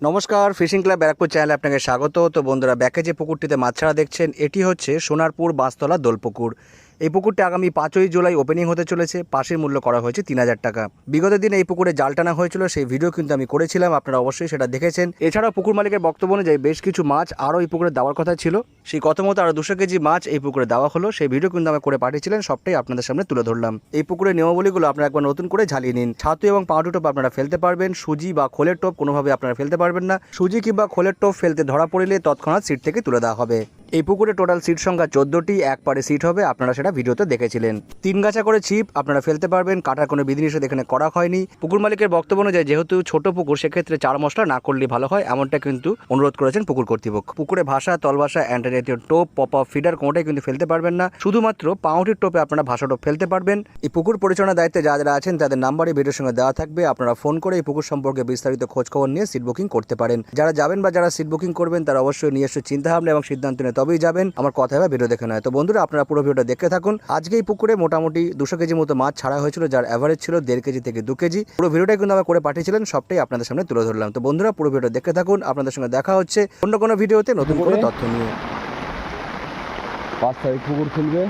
নমস্কার, fishing club Barrackpore চ্যানেলে আপনাকে স্বাগত। তো বন্ধুরা, ব্যাকে যে পুকুরটিতে মাছ ছাড়া দেখছেন, এটি হচ্ছে সোনারপুর বাঁশতলা দোলপুকুর। এই পুকুরটি আগামী 5ই জুলাই ওপেনিং হতে চলেছে। পাশের মূল্য করা হয়েছে 3000 টাকা। বিগত দিনে এই পুকুরে জাল টানা হয়েছিল, সেই ভিডিও কিন্তু আমি করেছিলাম, আপনারা অবশ্যই সেটা দেখেছেন। এছাড়াও পুকুর মালিকের বক্তব্য অনুযায়ী বেশ কিছু মাছ আরও এই পুকুরে দেওয়ার কথা ছিল। সেই কত মতো আরও 200 কেজি মাছ এই পুকুরে দেওয়া হলো। সেই ভিডিও কিন্তু আমি করে পাঠিয়েছিলেন, সবটাই আপনাদের সামনে তুলে ধরলাম। এই পুকুরের নিয়মাবলীগুলো আপনারা একবার নতুন করে ঝালিয়ে নিন। ছাতু এবং পাউডার টোপ আপনারা ফেলতে পারবেন, সুজি বা খোলের টোপ কোনোভাবে আপনারা ফেলতে পারবেন না। সুজি কিংবা খোলের টোপ ফেলতে ধরা পড়লে তৎক্ষণাৎ সিট থেকে তুলে দেওয়া হবে। এই পুকুরে টোটাল সিট সংখ্যা 14টি, এক পারে সিট হবে, আপনারা সেটা ভিডিওতে দেখেছিলেন। 3 গাছা করে ছিপ আপনারা ফেলতে পারবেন, কাটার কোনো বিধিনিষেধ এখানে করা হয়নি। পুকুর মালিকের বক্তব্য অনুযায়ী যেহেতু ছোট পুকুর, সেক্ষেত্রে চার মশলা না করলে ভালো হয়, এমনটা কিন্তু অনুরোধ করেছেন পুকুর কর্তৃপক্ষ। পুকুরে ভাষা, তলভাষা, অ্যান্টার জাতীয় টোপ, পপ আপ, ফিডার কোনোটাই কিন্তু ফেলতে পারবেন না। শুধুমাত্র পাউটির টোপে আপনারা ভাষা টোপ ফেলতে পারবেন। এই পুকুর পরিচালনার দায়িত্বে যারা আছেন তাদের নাম্বারে ভিডিওর সঙ্গে দেওয়া থাকবে, আপনারা ফোন করে এই পুকুর সম্পর্কে বিস্তারিত খোঁজ খবর নিয়ে সিট বুকিং করতে পারেন। যারা যাবেন বা যারা সিট বুকিং করবেন তারা অবশ্যই নিজস্ব চিন্তা ভাবনা এবং সিদ্ধান্ত নিয়ে তবেই যাবেন, আমার কথা হবে ভিডিও দেখে নয়। তো বন্ধুরা, আপনারা পুরো ভিডিওটা দেখতে থাকুন। আজকে এই পুকুরে মোটামুটি 200 কেজি মতো মাছ ছাড়া হয়েছিল, যার অ্যাভারেজ ছিল 1.5 কেজি থেকে 2 কেজি। পুরো ভিডিওটাই কিন্তু আমরা করে পাঠিয়েছিলেন, সবটাই আপনাদের সামনে তুলে ধরলাম। তো বন্ধুরা, পুরো ভিডিওটা দেখতে থাকুন। আপনাদের সঙ্গে দেখা হচ্ছে অন্য কোনো ভিডিওতে নতুন কোনো তথ্য নিয়ে। 5 তারিখ পুকুর খুলবে।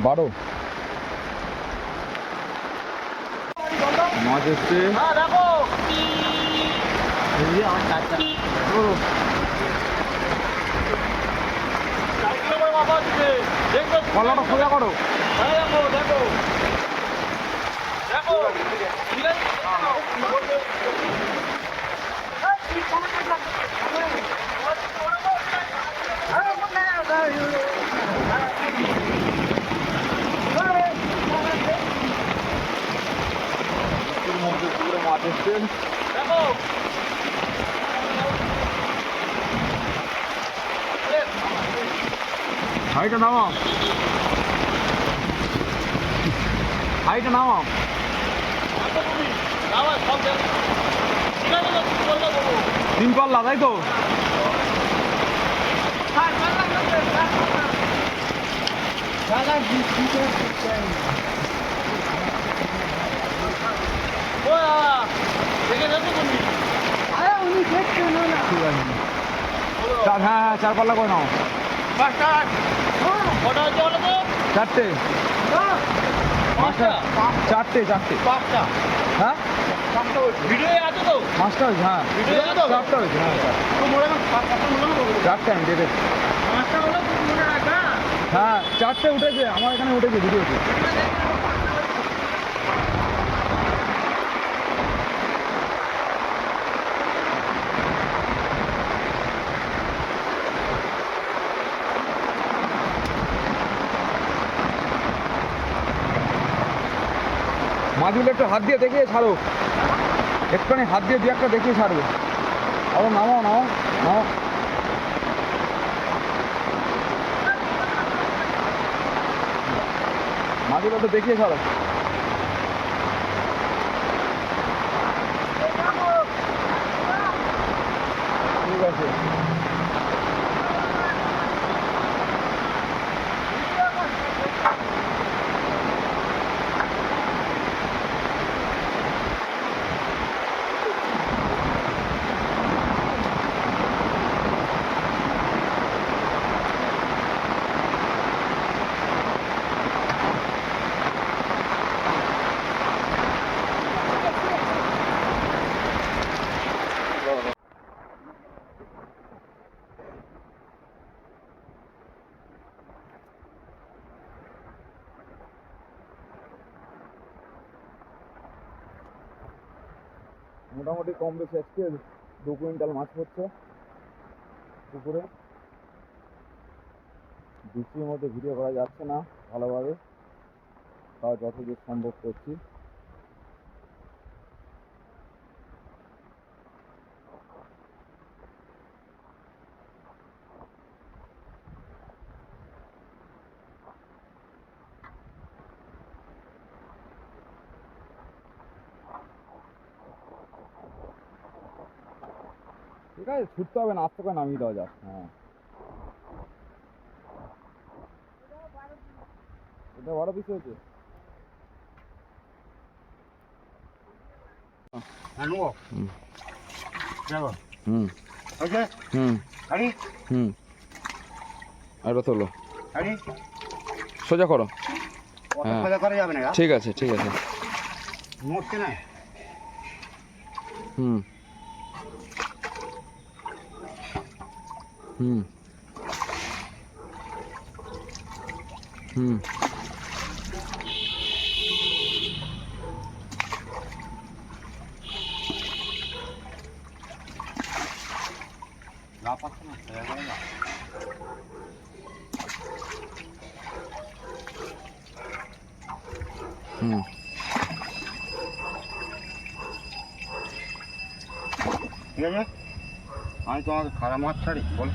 বারো মাছ এসছে। কলাটা সোজা করো। মাছ এসছে। হাইটা নামাও, হাইটা নামাও। 3 পাল্লা, তাই তো? হ্যাঁ, 4 পাল্লা করে নাও। 4টে, 4টে, 4টে। হ্যাঁ, 5টা হয়েছে। হ্যাঁ, 4টা হয়েছে। হ্যাঁ, 4টে আমি দেখেছি। হ্যাঁ, 4টে উঠেছে, আমার এখানে উঠেছে ভিডিওতে। মাছগুলো একটু হাত দিয়ে দেখিয়ে ছাড়ো, একটুখানি হাত দিয়ে 2-1টা দেখিয়ে ছাড়বে। আবার নামাও, নামাও, নামাও। মাছগুলো একটু দেখিয়ে ছাড়ো। ঠিক আছে। মোটামুটি কম বেশি আজকে 2 কুইন্টাল মাছ পড়ছে পুকুরে। বৃষ্টির মধ্যে ভিডিও করা যাচ্ছে না ভালোভাবে, তাও যতদূর সম্ভব করছি। ঠিক আছে, ছুটতে হবে না, আস্তে করে নামিয়ে দেওয়া যাক। হ্যাঁ, এটা 12 পিস হয়েছে। হুম হুম হুম হুম, আর এটা তোলো, সোজা করো। হ্যাঁ ঠিক আছে ঠিক আছে। হুম হুম হুম হুম ঠিক আছে, আমি তোমাকে খারাপ মাছ ছাড়ি বল।